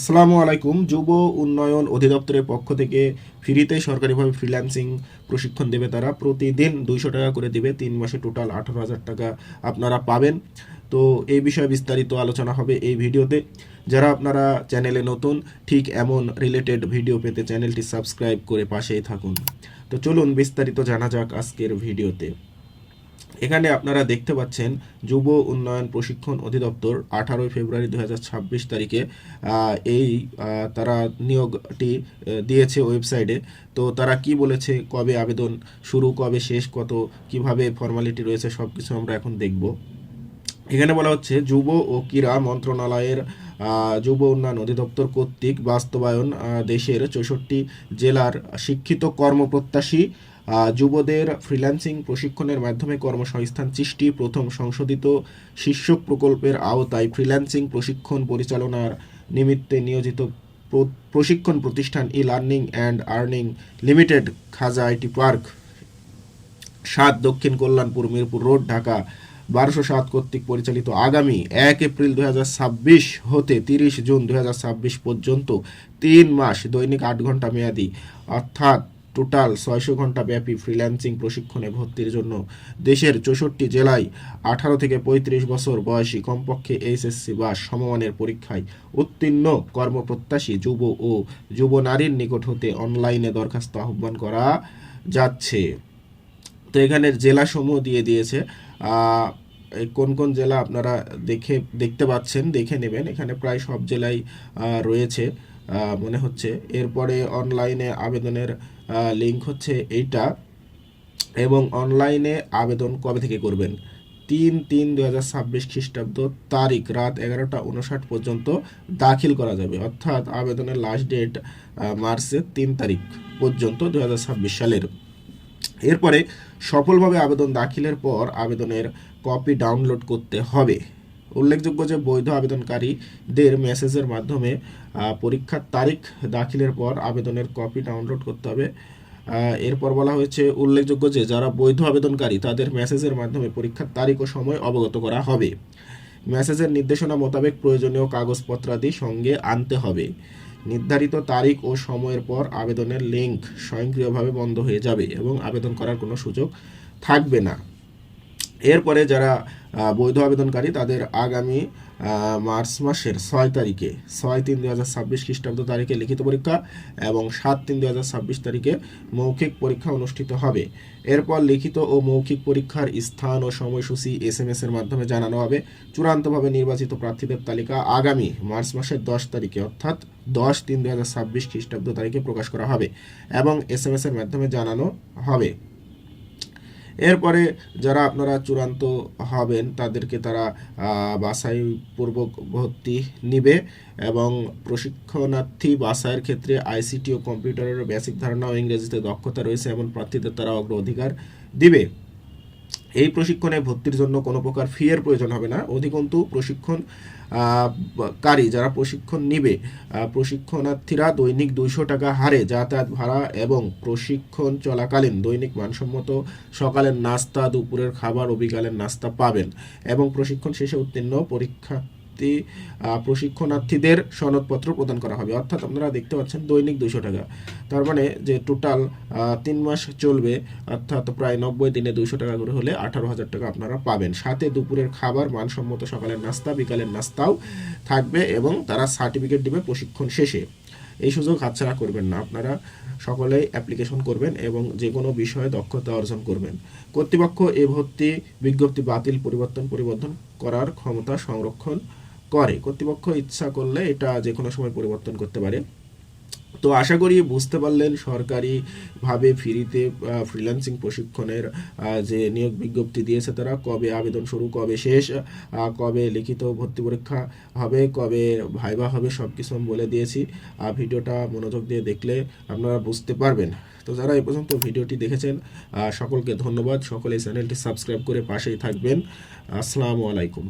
আসসালামু আলাইকুম। যুব উন্নয়ন অধিদপ্তরের পক্ষ থেকে ফ্রিতে সরকারিভাবে ফ্রিল্যান্সিং প্রশিক্ষণ দেবে। তারা প্রতিদিন 200 টাকা করে দিবে। 3 মাসে টোটাল 18,000 টাকা আপনারা পাবেন। তো এই বিষয়ে বিস্তারিত আলোচনা হবে এই ভিডিওতে। যারা আপনারা চ্যানেলে নতুন, ঠিক এমন রিলেটেড ভিডিও পেতে চ্যানেলটি সাবস্ক্রাইব করে পাশেই থাকুন। তো চলুন বিস্তারিত জানা যাক আজকের ভিডিওতে। এখানে আপনারা দেখতে পাচ্ছেন যুব উন্নয়ন প্রশিক্ষণ অধিদপ্তর 18 ফেব্রুয়ারি 2026 তারিখে এই তারা নিয়োগটি দিয়েছে ওয়েবসাইটে। তো তারা কি বলেছে, কবে আবেদন শুরু, কবে শেষ, কত কিভাবে ফর্মালিটি রয়েছে, সব কিছু আমরা এখন দেখব। এখানে বলা হচ্ছে যুব ও ক্রীড়া মন্ত্রণালয়ের যুব উন্নয়ন অধিদপ্তর কর্তৃক বাস্তবায়ন দেশের 64 জেলার শিক্ষিত কর্মপ্রত্যাশী যুবদের ফ্রিল্যান্সিং প্রশিক্ষণের মাধ্যমে কর্মসংস্থান সৃষ্টি প্রথম সংশোধিত শীর্ষক প্রকল্পের আওতায় ফ্রিল্যান্সিং প্রশিক্ষণ পরিচালনার নিমিত্তে নিয়োজিত প্রশিক্ষণ প্রতিষ্ঠান e learning and earning limited, Khaja IT park, 7 Dakshin Kalyanpur, Mirpur road, Dhaka 1207 কর্তৃক পরিচালিত আগামী 1 এপ্রিল 2026 হতে 30 জুন 2026 পর্যন্ত 3 মাস দৈনিক 8 ঘন্টা মেয়াদি অর্থাৎ টোটাল 600 ঘন্টা ব্যাপী ফ্রিল্যান্সিং প্রশিক্ষণে ভর্তির জন্য দেশের 64 জেলায় 18 থেকে 35 বছর বয়সী কমপক্ষে এইচএসসি বা সমমানের পরীক্ষায় উত্তীর্ণ কর্মপ্রত্যাশী যুব ও যুব নারীর নিকট হতে অনলাইনে দরখাস্ত আহ্বান করা যাচ্ছে। তো এখানে জেলাসমূহ দিয়ে দিয়েছে, কোন কোন জেলা আপনারা দেখতে পাচ্ছেন, দেখে নেবেন। এখানে প্রায় সব জেলায় রয়েছে মনে হচ্ছে। এরপরে অনলাইনে আবেদনের লিঙ্ক হচ্ছে এইটা, এবং অনলাইনে আবেদন কবে থেকে করবেন, 3/3/2026 খ্রিস্টাব্দ তারিখ রাত 11টা 59 পর্যন্ত দাখিল করা যাবে। অর্থাৎ আবেদনের লাস্ট ডেট মার্চের 3 তারিখ পর্যন্ত 2026 সালের। এরপরে সফলভাবে আবেদন দাখিলের পর আবেদনের কপি ডাউনলোড করতে হবে। উল্লেখযোগ্য যে বৈধ আবেদনকারীদের মেসেজের মাধ্যমে পরীক্ষার তারিখ দাখিলের পর আবেদনের কপি ডাউনলোড করতে হবে। এরপর বলা হয়েছে উল্লেখযোগ্য যে যারা বৈধ আবেদনকারী তাদের মেসেজের মাধ্যমে পরীক্ষার তারিখ ও সময় অবগত করা হবে। মেসেজের নির্দেশনা মোতাবেক প্রয়োজনীয় কাগজপত্রাদি সঙ্গে আনতে হবে। নির্ধারিত তারিখ ও সময়ের পর আবেদনের লিঙ্ক স্বয়ংক্রিয়ভাবে বন্ধ হয়ে যাবে এবং আবেদন করার কোনো সুযোগ থাকবে না। এরপরে যারা বৈধ আবেদনকারী তাদের আগামী মার্চ মাসের 6 তারিখে 6/3/2026 খ্রিস্টাব্দ তারিখে লিখিত পরীক্ষা এবং 7/3/2026 তারিখে মৌখিক পরীক্ষা অনুষ্ঠিত হবে। এরপর লিখিত ও মৌখিক পরীক্ষার স্থান ও সময়সূচি SMS এর মাধ্যমে জানানো হবে। চূড়ান্তভাবে নির্বাচিত প্রার্থীদের তালিকা আগামী মার্চ মাসের 10 তারিখে অর্থাৎ 10/3/2026 খ্রিস্টাব্দ তারিখে প্রকাশ করা হবে এবং SMS এর মাধ্যমে জানানো হবে। এরপরে যারা আপনারা চূড়ান্ত হবেন তাদেরকে তারা বাছাইপূর্বক ভর্তি নিবে এবং প্রশিক্ষণার্থী বাছাইয়ের ক্ষেত্রে ICT ও কম্পিউটারের বেসিক ধারণা ও ইংরেজিতে দক্ষতা রয়েছে এমন প্রার্থীদের তারা অগ্রাধিকার দিবে। এই প্রশিক্ষণে ভর্তির জন্য কোনো প্রকার ফি এর প্রয়োজন হবে না। অধিকন্তু প্রশিক্ষণকারী যারা প্রশিক্ষণ নিবে প্রশিক্ষণার্থীরা দৈনিক 200 টাকা হারে যাতায়াত ভাড়া এবং প্রশিক্ষণ চলাকালীন দৈনিক মানসম্মত সকালের নাস্তা, দুপুরের খাবার ও বিকালের নাস্তা পাবেন এবং প্রশিক্ষণ শেষে উত্তীর্ণ প্রশিক্ষণার্থীদের সনদপত্র প্রদান করা হবে। অর্থাৎ আপনারা দেখতে পাচ্ছেন দৈনিক 200 টাকা, তার মানে যে টোটাল 3 মাস চলবে, অর্থাৎ প্রায় 90 দিনে 200 টাকা করে হলে 18,000 টাকা আপনারা পাবেন। সাথে দুপুরের খাবার, মানসম্মত সকালের নাস্তা, বিকালের নাস্তাও থাকবে এবং তারা সার্টিফিকেট দিবে প্রশিক্ষণ শেষে। এই সুযোগ হাতছাড়া করবেন না, আপনারা সকলেই অ্যাপ্লিকেশন করবেন এবং যে কোনো বিষয়ে দক্ষতা অর্জন করবেন। কর্তৃপক্ষ এ ভর্তি বিজ্ঞপ্তি বাতিল, পরিবর্তন করার ক্ষমতা সংরক্ষণ করে। কর্তৃপক্ষ ইচ্ছা করলে এটা যে কোনো সময় পরিবর্তন করতে পারে। তো আশা করি বুঝতে পারলেন সরকারিভাবে ফ্রিতে ফ্রিল্যান্সিং প্রশিক্ষণের যে নিয়োগ বিজ্ঞপ্তি দিয়েছে তারা, কবে আবেদন শুরু, কবে শেষ, কবে লিখিত ভর্তি পরীক্ষা হবে, কবে ভাইবা হবে, সব কিছু আমি বলে দিয়েছি। ভিডিওটা মনোযোগ দিয়ে দেখলে আপনারা বুঝতে পারবেন। তো যারা এ পর্যন্ত ভিডিওটি দেখেছেন সকলকে ধন্যবাদ। সকলে চ্যানেলটি সাবস্ক্রাইব করে পাশেই থাকবেন। আসসালামু আলাইকুম।